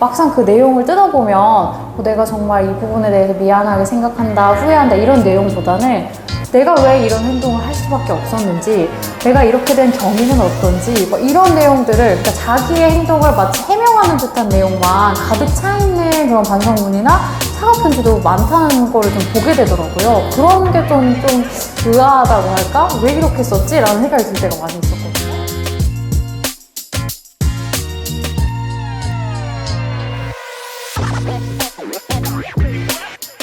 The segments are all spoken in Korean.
막상 그 내용을 뜯어보면 내가 정말 이 부분에 대해서 미안하게 생각한다, 후회한다 이런 내용보다는 내가 왜 이런 행동을 할 수밖에 없었는지, 내가 이렇게 된 경위는 어떤지, 뭐 이런 내용들을, 그러니까 자기의 행동을 마치 해명하는 듯한 내용만 가득 차 있는 그런 반성문이나 사과 편지도 많다는 거를 좀 보게 되더라고요. 그런 게 좀 의아하다고 할까? 왜 이렇게 썼지? 라는 생각이 들 때가 많이 있었거든요.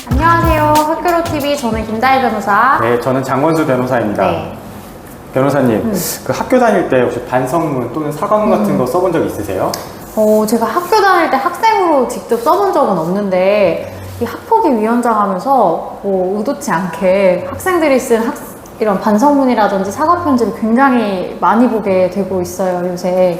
안녕하세요. 학교로TV 저는 김다희 변호사. 네, 저는 장원수 변호사입니다. 네. 변호사님, 그 학교 다닐 때 혹시 반성문 또는 사과문 같은 거 써본 적 있으세요? 제가 학교 다닐 때 학생으로 직접 써본 적은 없는데, 이 학폭위 위원장 하면서 의도치 않게 학생들이 쓴 이런 반성문이라든지 사과 편지를 굉장히 많이 보게 되고 있어요, 요새.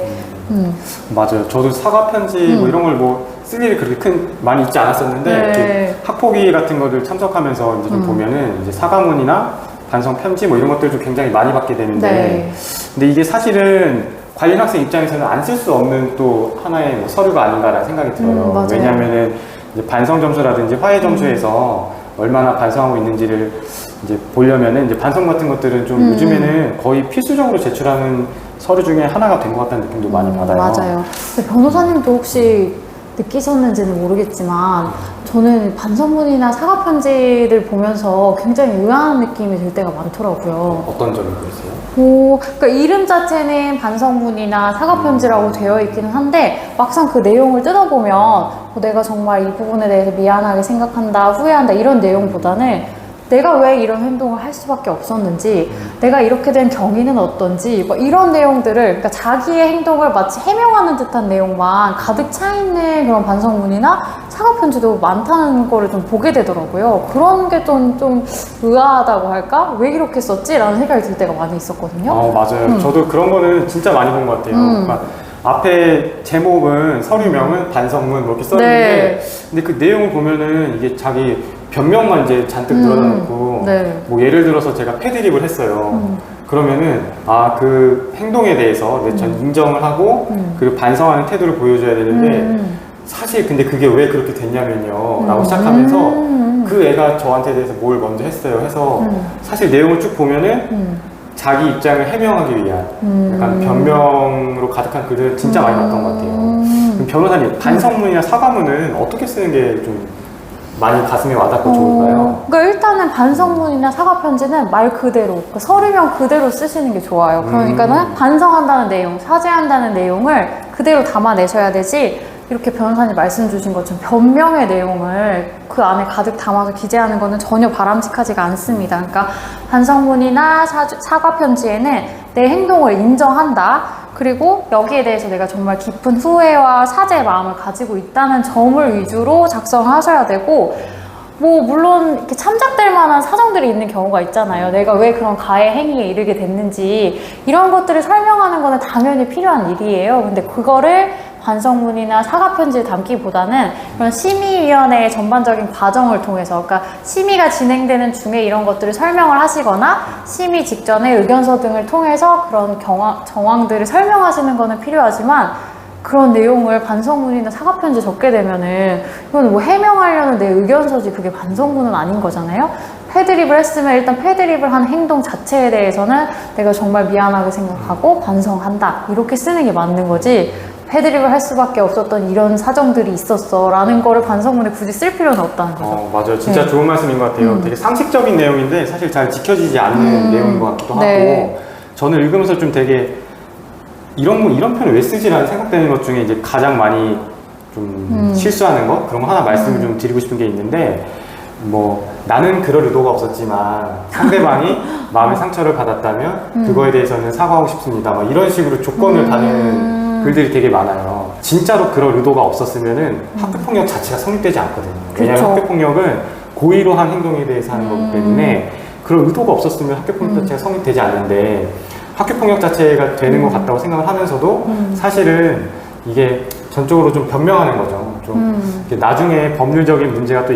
맞아요. 저도 사과 편지 뭐 이런 걸 쓸 일이 그렇게 많이 있지 않았었는데, 네. 이렇게 학폭위 같은 거를 참석하면서 이제 좀 보면은 이제 사과문이나 반성 편지 뭐 이런 것들을 좀 굉장히 많이 받게 되는데, 네. 근데 이게 사실은 관련 학생 입장에서는 안 쓸 수 없는 또 하나의 뭐 서류가 아닌가라는 생각이 들어요. 맞아요. 왜냐면은 이제 반성 점수라든지 화해 점수에서 얼마나 반성하고 있는지를 이제 보려면은 이제 반성 같은 것들은 좀 요즘에는 거의 필수적으로 제출하는 서류 중에 하나가 된 것 같다는 느낌도 많이 받아요. 맞아요. 근데 변호사님도 혹시 느끼셨는지는 모르겠지만, 저는 반성문이나 사과 편지를 보면서 굉장히 의아한 느낌이 들 때가 많더라고요. 어떤 점이 그러세요? 그러니까 이름 자체는 반성문이나 사과 편지라고 되어 있기는 한데, 막상 그 내용을 뜯어보면 내가 정말 이 부분에 대해서 미안하게 생각한다, 후회한다 이런 내용보다는 내가 왜 이런 행동을 할 수밖에 없었는지, 내가 이렇게 된 경위는 어떤지, 뭐 이런 내용들을, 그러니까 자기의 행동을 마치 해명하는 듯한 내용만 가득 차 있는 그런 반성문이나 사과 편지도 많다는 거를 좀 보게 되더라고요. 그런 게 좀 의아하다고 할까? 왜 이렇게 썼지? 라는 생각이 들 때가 많이 있었거든요. 맞아요. 저도 그런 거는 진짜 많이 본 것 같아요. 그러니까 앞에 제목은 서류명은 반성문 뭐 이렇게 써있는데, 근데 그 내용을 보면은 이게 자기 변명만 이제 잔뜩 늘어놓고, 뭐 예를 들어서 제가 패드립을 했어요. 그러면은 그 행동에 대해서 전 인정을 하고 그리고 반성하는 태도를 보여줘야 되는데, 사실 근데 그게 왜 그렇게 됐냐면요 라고 시작하면서 그 애가 저한테 대해서 뭘 먼저 했어요 해서 사실 내용을 쭉 보면은 자기 입장을 해명하기 위한 약간 변명으로 가득한 글들을 진짜 많이 봤던 것 같아요. 그럼 변호사님, 반성문이나 사과문은 어떻게 쓰는 게 좀 많이 가슴에 와닿고 좋을까요? 그러니까 일단은 반성문이나 사과 편지는 말 그대로, 그러니까 서류명 그대로 쓰시는 게 좋아요. 그러니까는 반성한다는 내용, 사죄한다는 내용을 그대로 담아내셔야 되지, 이렇게 변호사님 말씀 주신 것처럼 변명의 내용을 그 안에 가득 담아서 기재하는 거는 전혀 바람직하지가 않습니다. 그러니까 반성문이나 사과 편지에는 내 행동을 인정한다, 그리고 여기에 대해서 내가 정말 깊은 후회와 사죄의 마음을 가지고 있다는 점을 위주로 작성하셔야 되고, 물론 이렇게 참작될 만한 사정들이 있는 경우가 있잖아요. 내가 왜 그런 가해 행위에 이르게 됐는지 이런 것들을 설명하는 거는 당연히 필요한 일이에요. 근데 그거를 반성문이나 사과 편지를 담기보다는 그런 심의위원회의 전반적인 과정을 통해서, 그러니까 심의가 진행되는 중에 이런 것들을 설명을 하시거나 심의 직전에 의견서 등을 통해서 그런 정황들을 설명하시는 거는 필요하지만, 그런 내용을 반성문이나 사과 편지에 적게 되면은 이건 해명하려는 내 의견서지 그게 반성문은 아닌 거잖아요. 패드립을 했으면 일단 패드립을 한 행동 자체에 대해서는 내가 정말 미안하게 생각하고 반성한다 이렇게 쓰는 게 맞는 거지, 패드립을 할 수밖에 없었던 이런 사정들이 있었어 라는 거를 반성문에 굳이 쓸 필요는 없다는 거죠. 맞아요. 진짜 좋은 말씀인 것 같아요. 되게 상식적인 내용인데 사실 잘 지켜지지 않는 내용인 것 같기도 하고, 저는 읽으면서 좀 되게 이런 표현을 왜 쓰지라는 생각되는 것 중에 이제 가장 많이 좀 실수하는 거, 그런 거 하나 말씀을 좀 드리고 싶은 게 있는데, 나는 그럴 의도가 없었지만 상대방이 마음의 상처를 받았다면 그거에 대해서는 사과하고 싶습니다. 이런 식으로 조건을 다는 글들이 되게 많아요. 진짜로 그럴 의도가 없었으면은 학교폭력 자체가 성립되지 않거든요. 왜냐하면 학교폭력은 고의로 한 행동에 대해서 하는 거기 때문에 그럴 의도가 없었으면 학교폭력 자체가 성립되지 않는데, 학교폭력 자체가 되는 것 같다고 생각을 하면서도 사실은 이게 전적으로 좀 변명하는 거죠. 좀 나중에 법률적인 문제가 또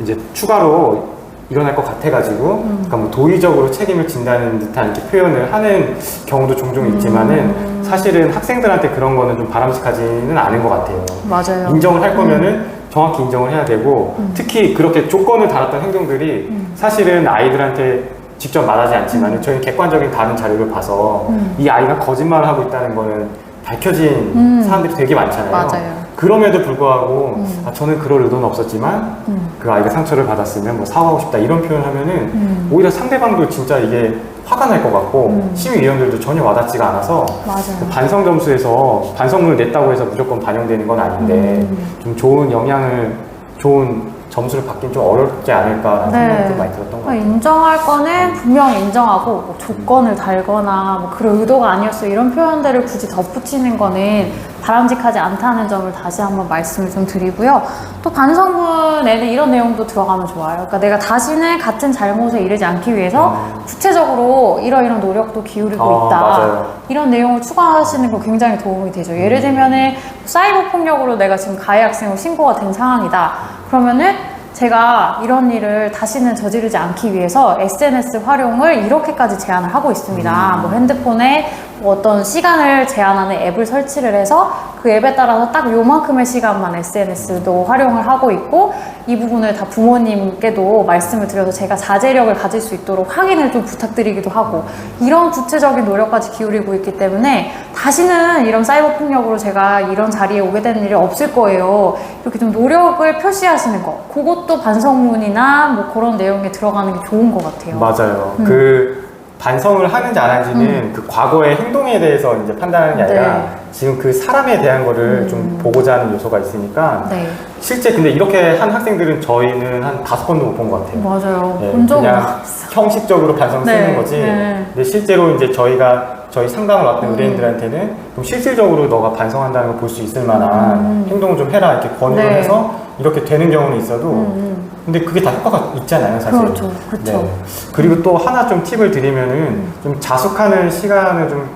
이제 추가로 일어날 것 같아가지고, 그러니까 도의적으로 책임을 진다는 듯한 이렇게 표현을 하는 경우도 종종 있지만은 사실은 학생들한테 그런 거는 좀 바람직하지는 않은 것 같아요. 맞아요. 인정을 할 거면은 정확히 인정을 해야 되고 특히 그렇게 조건을 달았던 행동들이 사실은 아이들한테 직접 말하지 않지만 저희는 객관적인 다른 자료를 봐서 이 아이가 거짓말을 하고 있다는 거는 밝혀진 사람들이 되게 많잖아요. 맞아요. 그럼에도 불구하고 저는 그럴 의도는 없었지만 그 아이가 상처를 받았으면 뭐 사과하고 싶다 이런 표현을 하면은 오히려 상대방도 진짜 이게 화가 날 것 같고 심의위원들도 전혀 와닿지가 않아서 맞아요. 반성 점수에서 반성문을 냈다고 해서 무조건 반영되는 건 아닌데 좀 좋은 영향을 좋은 점수를 받긴 좀 어렵지 않을까라는 생각이 좀 많이 들었던 것 같아요. 인정할 거는 분명히 인정하고 뭐 조건을 달거나 뭐 그런 의도가 아니었어요 이런 표현들을 굳이 덧붙이는 거는 바람직하지 않다는 점을 다시 한번 말씀을 좀 드리고요. 또 반성문에는 이런 내용도 들어가면 좋아요. 그러니까 내가 다시는 같은 잘못에 이르지 않기 위해서 구체적으로 이러이런 노력도 기울이고 있다. 맞아요. 이런 내용을 추가하시는 거 굉장히 도움이 되죠. 예를 들면은 사이버 폭력으로 내가 지금 가해 학생으로 신고가 된 상황이다. 그러면은 제가 이런 일을 다시는 저지르지 않기 위해서 SNS 활용을 이렇게까지 제한을 하고 있습니다. 뭐 핸드폰에 뭐 어떤 시간을 제한하는 앱을 설치를 해서 그 앱에 따라서 딱 요만큼의 시간만 SNS도 활용을 하고 있고 이 부분을 다 부모님께도 말씀을 드려서 제가 자제력을 가질 수 있도록 확인을 좀 부탁드리기도 하고 이런 구체적인 노력까지 기울이고 있기 때문에 다시는 이런 사이버 폭력으로 제가 이런 자리에 오게 되는 일이 없을 거예요. 이렇게 좀 노력을 표시하시는 거 그것도 반성문이나 뭐 그런 내용에 들어가는 게 좋은 것 같아요. 맞아요. 그 반성을 하는지 안 하는지는 그 과거의 행동에 대해서 이제 판단하는 게 아니라 네. 지금 그 사람에 대한 거를 좀 보고자 하는 요소가 있으니까 네. 실제 근데 이렇게 한 학생들은 저희는 한 5번도 못 본 것 같아요. 맞아요. 네, 본 적은 그냥 없어요. 형식적으로 반성 쓰는 네, 거지. 네. 근데 실제로 이제 저희 상담을 왔던 의뢰인들한테는 좀 실질적으로 너가 반성한다는 걸 볼 수 있을 만한 행동을 좀 해라 이렇게 권유를 네. 해서 이렇게 되는 경우는 있어도 근데 그게 다 효과가 있잖아요, 사실. 그렇죠, 그렇죠. 네. 그리고 또 하나 좀 팁을 드리면은 좀 자숙하는 시간을 좀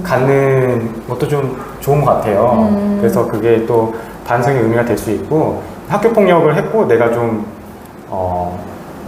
갖는 것도 좀 좋은 것 같아요. 그래서 그게 또 반성의 의미가 될 수 있고 학교 폭력을 했고 내가 좀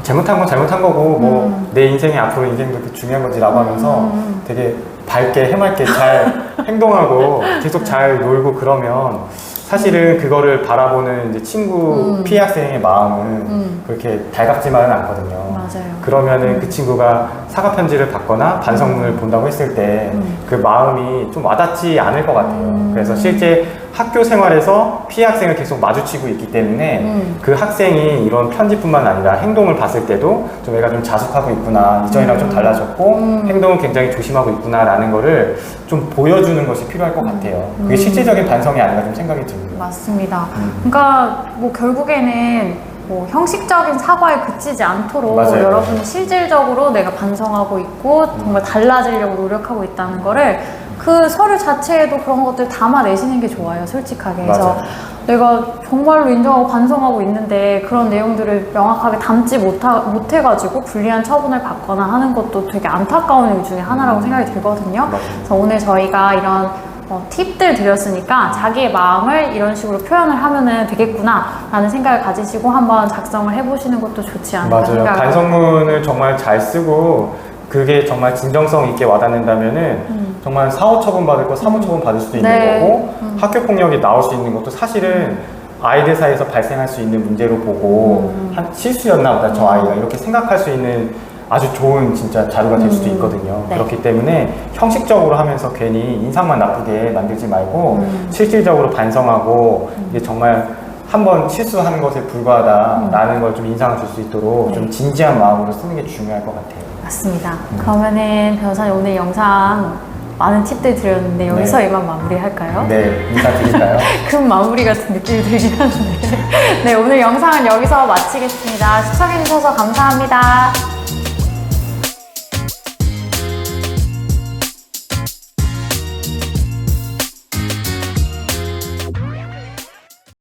잘못한 건 잘못한 거고 뭐 내 인생이 앞으로 인생도 그렇게 중요한 거지라고 하면서 되게 밝게 해맑게 잘 행동하고 계속 잘 놀고 그러면 사실은 그거를 바라보는 이제 친구 피해 학생의 마음은 그렇게 달갑지만은 않거든요. 맞아요. 그러면은 그 친구가 사과 편지를 받거나 반성문을 본다고 했을 때 그 마음이 좀 와닿지 않을 것 같아요. 그래서 실제 학교 생활에서 피해 학생을 계속 마주치고 있기 때문에 그 학생이 이런 편지뿐만 아니라 행동을 봤을 때도 좀 얘가 좀 자숙하고 있구나, 이전이랑 좀 달라졌고 행동을 굉장히 조심하고 있구나라는 거를 좀 보여주는 것이 필요할 것 같아요. 그게 실질적인 반성이 아닌가 좀 생각이 듭니다. 맞습니다. 그러니까 뭐 결국에는 뭐 형식적인 사과에 그치지 않도록 맞아요. 여러분이 실질적으로 내가 반성하고 있고 정말 달라지려고 노력하고 있다는 거를 그 서류 자체에도 그런 것들 담아내시는 게 좋아요. 솔직하게. 그래서 맞아요. 내가 정말로 인정하고 반성하고 있는데 그런 내용들을 명확하게 담지 못해가지고 불리한 처분을 받거나 하는 것도 되게 안타까운 일 중에 하나라고 생각이 들거든요. 맞아요. 그래서 오늘 저희가 이런 팁들 드렸으니까 자기의 마음을 이런 식으로 표현을 하면은 되겠구나 라는 생각을 가지시고 한번 작성을 해보시는 것도 좋지 않을까 맞아요. 생각을 반성문을 정말 잘 쓰고 그게 정말 진정성 있게 와닿는다면은 정말 사후 처분 받을 거 사무 처분 받을 수도 있는 네. 거고 학교 폭력이 나올 수 있는 것도 사실은 아이들 사이에서 발생할 수 있는 문제로 보고 한 실수였나 보다 저 아이가 이렇게 생각할 수 있는 아주 좋은 진짜 자료가 될 수도 있거든요. 네. 그렇기 때문에 형식적으로 하면서 괜히 인상만 나쁘게 만들지 말고 실질적으로 반성하고 이게 정말 한번 실수하는 것에 불과하다라는 걸 좀 인상을 줄 수 있도록 좀 진지한 마음으로 쓰는 게 중요할 것 같아요. 맞습니다. 그러면은 변호사님 오늘 영상 많은 팁들 드렸는데 여기서 네. 이만 마무리할까요? 네, 인사드릴까요? 급 마무리 같은 느낌이 들긴 하는데 네, 오늘 영상은 여기서 마치겠습니다. 시청해주셔서 감사합니다.